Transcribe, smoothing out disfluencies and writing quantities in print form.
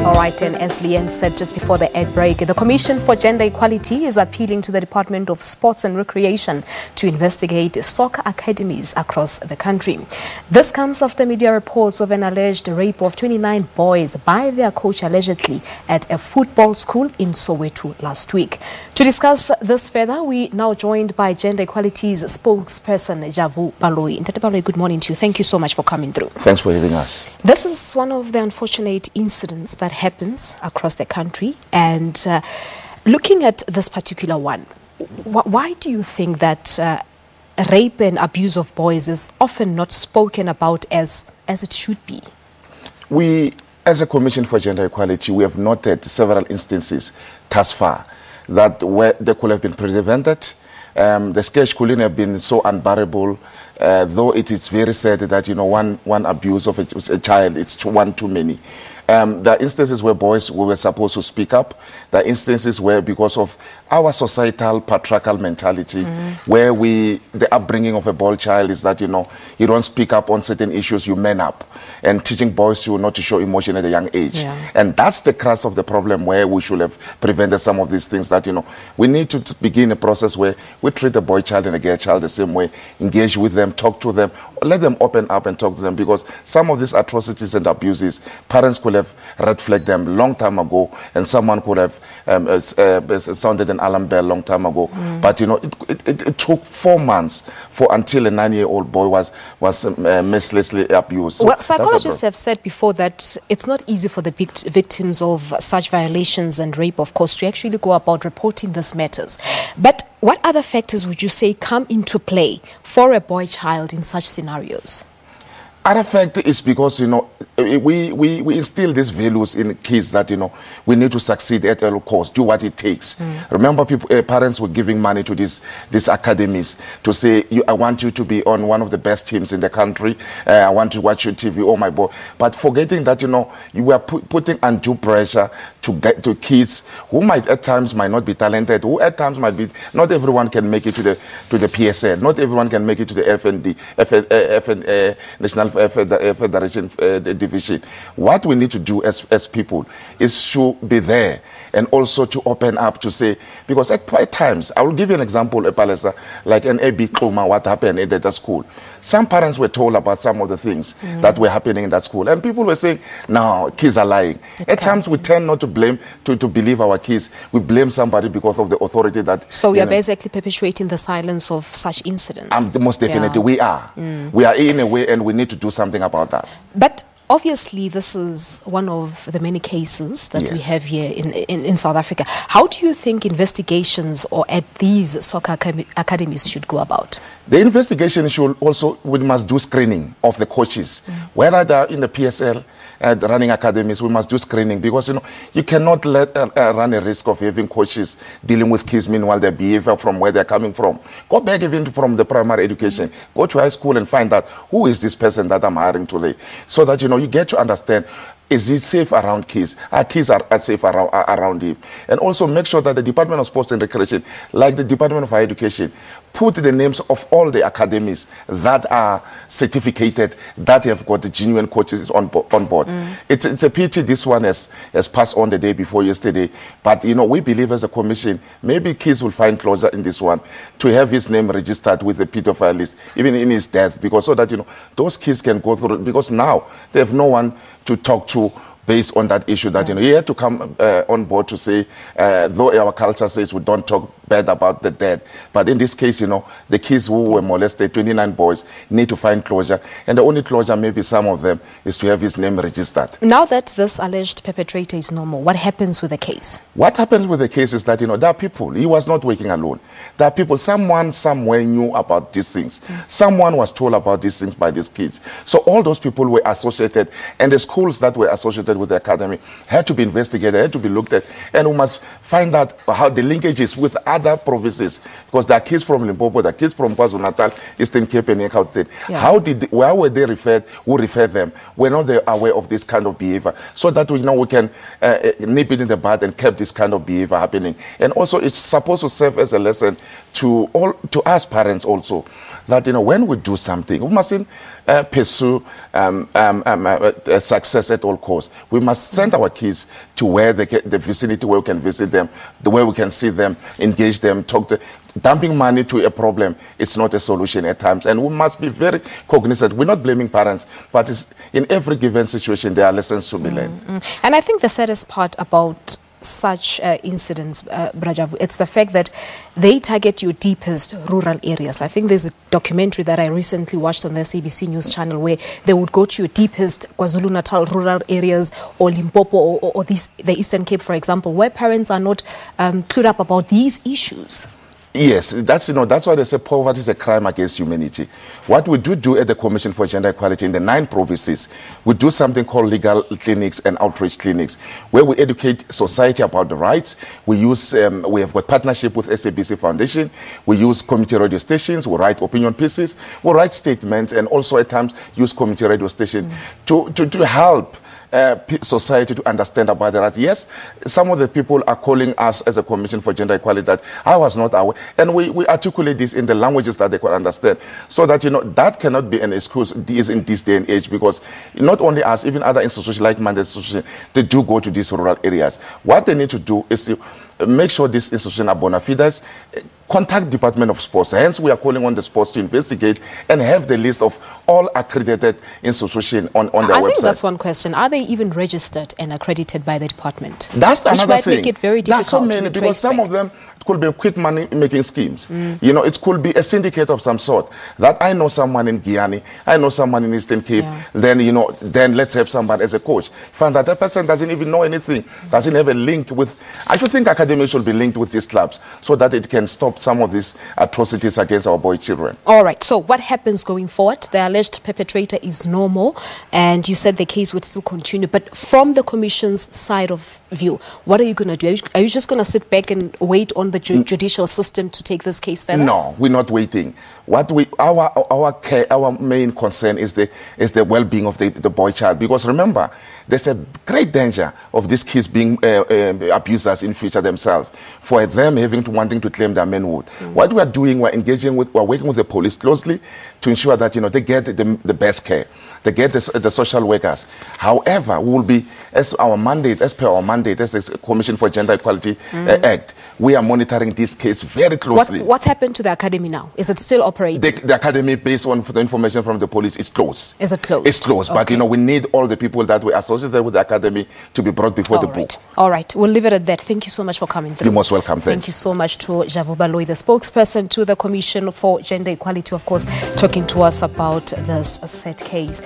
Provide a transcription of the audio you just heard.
All right, and as Leanne said just before the ad break, the Commission for Gender Equality is appealing to the Department of Sports and Recreation to investigate soccer academies across the country. This comes after media reports of an alleged rape of 29 boys by their coach allegedly at a football school in Soweto last week. To discuss this further, we now joined by Gender Equality's spokesperson, Javu Baloi. Ntate Baloi, good morning to you. Thank you so much for coming through. Thanks for having us. This is one of the unfortunate incidents that happens across the country, and looking at this particular one, why do you think that rape and abuse of boys is often not spoken about as it should be? We, as a Commission for Gender Equality, we have noted several instances thus far that where they could have been prevented. The scourge couldn't have been so unbearable, though it is very sad that, you know, one abuse of a child, it's one too many. There are instances where boys were supposed to speak up. There are instances where, because of our societal patriarchal mentality, where the upbringing of a boy child is that, you know, you don't speak up on certain issues, you man up. And teaching boys to not to show emotion at a young age. Yeah. And that's the crux of the problem, where we should have prevented some of these things that, you know, we need to begin a process where we treat a boy child and a girl child the same way, engage with them, talk to them, let them open up and talk to them, because some of these atrocities and abuses, parents could have red flagged them long time ago, and someone could have sounded an alarm bell long time ago. But, you know, it took 4 months until a 9-year-old boy was mercilessly abused. So well, psychologists have said before that it's not easy for the victims of such violations and rape, of course, to actually go about reporting these matters. But what other factors would you say come into play for a boy child in such scenarios? Other factor is because, you know, we instill these values in kids that, you know, we need to succeed at all costs, do what it takes. Remember, parents were giving money to these academies to say, I want you to be on one of the best teams in the country. I want to watch your TV, oh my boy. But forgetting that, you know, you were putting undue pressure to get to kids who at times might not be talented, who at times might be, not everyone can make it to the PSL, not everyone can make it to the National Federation Division. What we need to do as people is to be there and also to open up to say, because at times, I will give you an example, Palesa, like an AB Kluma, what happened in that school. Some parents were told about some of the things that were happening in that school, and people were saying, no, kids are lying. At times, we tend not to blame, to believe our kids. We blame somebody because of the authority that... So we are basically perpetuating the silence of such incidents. Most definitely, we are. We are in a way, and we need to do something about that. But obviously, this is one of the many cases that we have here in South Africa. How do you think investigations or at these soccer academies should go about? The investigation should also, we must do screening of the coaches. Whether they're in the PSL, running academies, we must do screening, because, you know, you cannot run a risk of having coaches dealing with kids, meanwhile their behavior from where they're coming from. Go back even from the primary education. Go to high school and find out who is this person that I'm hiring today, so that, you know, you get to understand, is he safe around kids? Our kids are safe around him. And also make sure that the Department of Sports and Recreation, like the Department of Higher Education, put the names of all the academies that are certificated, that have got the genuine coaches on board. It's a pity this one has passed on the day before yesterday. But, you know, we believe as a commission, maybe kids will find closure in this one, to have his name registered with the pedophile list, even in his death, because so that, you know, those kids can go through, because now they have no one to talk to based on that issue, that, you know, he had to come on board to say, though our culture says we don't talk bad about the dead, but in this case, you know, the kids who were molested, 29 boys, need to find closure, and the only closure, maybe some of them, is to have his name registered. Now that this alleged perpetrator is no more, what happens with the case? What happens with the case is that, you know, there are people, he was not working alone. There are people, someone somewhere knew about these things. Someone was told about these things by these kids. So all those people were associated, and the schools that were associated with the academy had to be investigated, had to be looked at, and we must find out how the linkages with other provinces, because there are kids from Limpopo, there are kids from KwaZulu-Natal, Eastern Cape and Gauteng. Where were they referred? Who referred them? We're not aware of this kind of behavior, so that we can nip it in the bud and keep this kind of behavior happening. And also, it's supposed to serve as a lesson to us parents also, that, when we do something, we mustn't pursue success at all costs. We must send our kids to where the vicinity where we can visit them, the way we can see them, engage them, talk to. Dumping money to a problem is not a solution at times, and we must be very cognizant. We're not blaming parents, but in every given situation there are lessons to be learned. And I think the saddest part about such incidents, Brajavu, it's the fact that they target your deepest rural areas. I think there's a documentary that I recently watched on the SABC News channel where they would go to your deepest KwaZulu-Natal rural areas, or Limpopo, or the Eastern Cape, for example, where parents are not clued up about these issues. Yes, that's why they say poverty is a crime against humanity. What we do at the Commission for Gender Equality in the 9 provinces, we do something called legal clinics and outreach clinics, where we educate society about the rights. We have got partnership with SABC Foundation. We use community radio stations. We write opinion pieces. We write statements, and also at times use community radio stations to help society to understand about the rights. Yes, some of the people are calling us as a Commission for Gender Equality that I was not aware, and we articulate this in the languages that they can understand, so that that cannot be an excuse in this day and age, because not only us, even other institutions, like-minded institutions, they do go to these rural areas. What they need to do is to make sure these institutions are bona fides. Contact Department of Sports. Hence, we are calling on the sports to investigate and have the list of all accredited institutions on their website. I think that's one question. Are they even registered and accredited by the department? That's another thing. Which might make it very difficult. That's so many, because some of them could be quick money-making schemes. It could be a syndicate of some sort. That I know someone in Guyana, I know someone in Eastern Cape, then let's have somebody as a coach. Find that person doesn't even know anything, doesn't have a link with. I should think academies should be linked with these clubs so that it can stop some of these atrocities against our boy children. All right, so what happens going forward? The alleged perpetrator is no more, and you said the case would still continue, but from the Commission's side of view, what are you going to do? Are you just going to sit back and wait on the judicial system to take this case further? No, we're not waiting. Our main concern is the well-being of the boy child, because remember, there's a great danger of these kids being abusers in future themselves, for them wanting to claim their manhood. What we are doing, we're working with the police closely to ensure that they get the best care, they get the social workers. However, we will be, as per our mandate, as the Commission for Gender Equality Act, we are monitoring this case very closely. What's happened to the academy now? Is it still operating? The academy, based on the information from the police, is closed. Is it closed? It's closed, okay. But we need all the people that were associated with the academy to be brought before the book. All right, we'll leave it at that. Thank you so much for coming through. You're most welcome. Thanks. Thank you so much to Javu Baloyi, the spokesperson to the Commission for Gender Equality, of course, talking to us about this said case.